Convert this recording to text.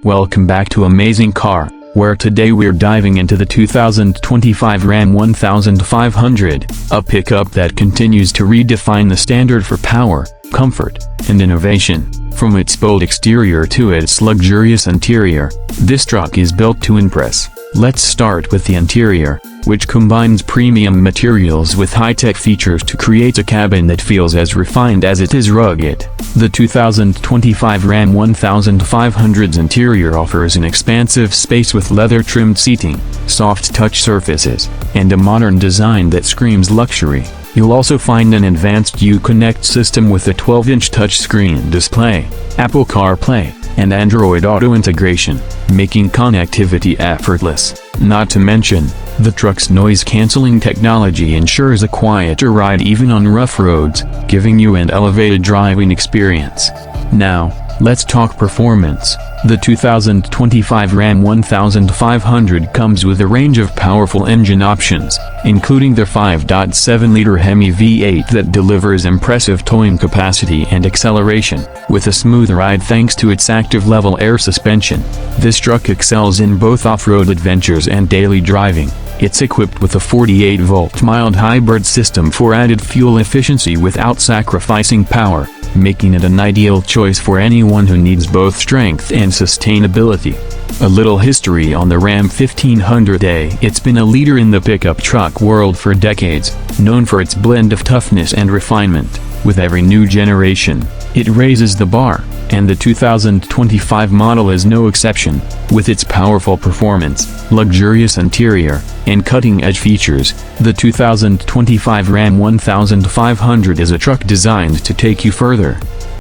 Welcome back to Amazing Car, where today we're diving into the 2025 Ram 1500, a pickup that continues to redefine the standard for power, comfort, and innovation. From its bold exterior to its luxurious interior, this truck is built to impress. Let's start with the interior, which combines premium materials with high-tech features to create a cabin that feels as refined as it is rugged. The 2025 Ram 1500's interior offers an expansive space with leather-trimmed seating, soft touch surfaces, and a modern design that screams luxury. You'll also find an advanced Uconnect system with a 12-inch touchscreen display, Apple CarPlay, and Android Auto integration, making connectivity effortless. Not to mention, the truck's noise-canceling technology ensures a quieter ride even on rough roads, giving you an elevated driving experience. Now, let's talk performance. The 2025 Ram 1500 comes with a range of powerful engine options, including the 5.7-liter Hemi V8 that delivers impressive towing capacity and acceleration, with a smooth ride thanks to its active level air suspension. This truck excels in both off-road adventures and daily driving. It's equipped with a 48-volt mild hybrid system for added fuel efficiency without sacrificing power, making it an ideal choice for anyone who needs both strength and sustainability. A little history on the Ram 1500A. It's been a leader in the pickup truck world for decades, known for its blend of toughness and refinement. With every new generation, it raises the bar, and the 2025 model is no exception. With its powerful performance, luxurious interior, and cutting-edge features, the 2025 Ram 1500 is a truck designed to take you further.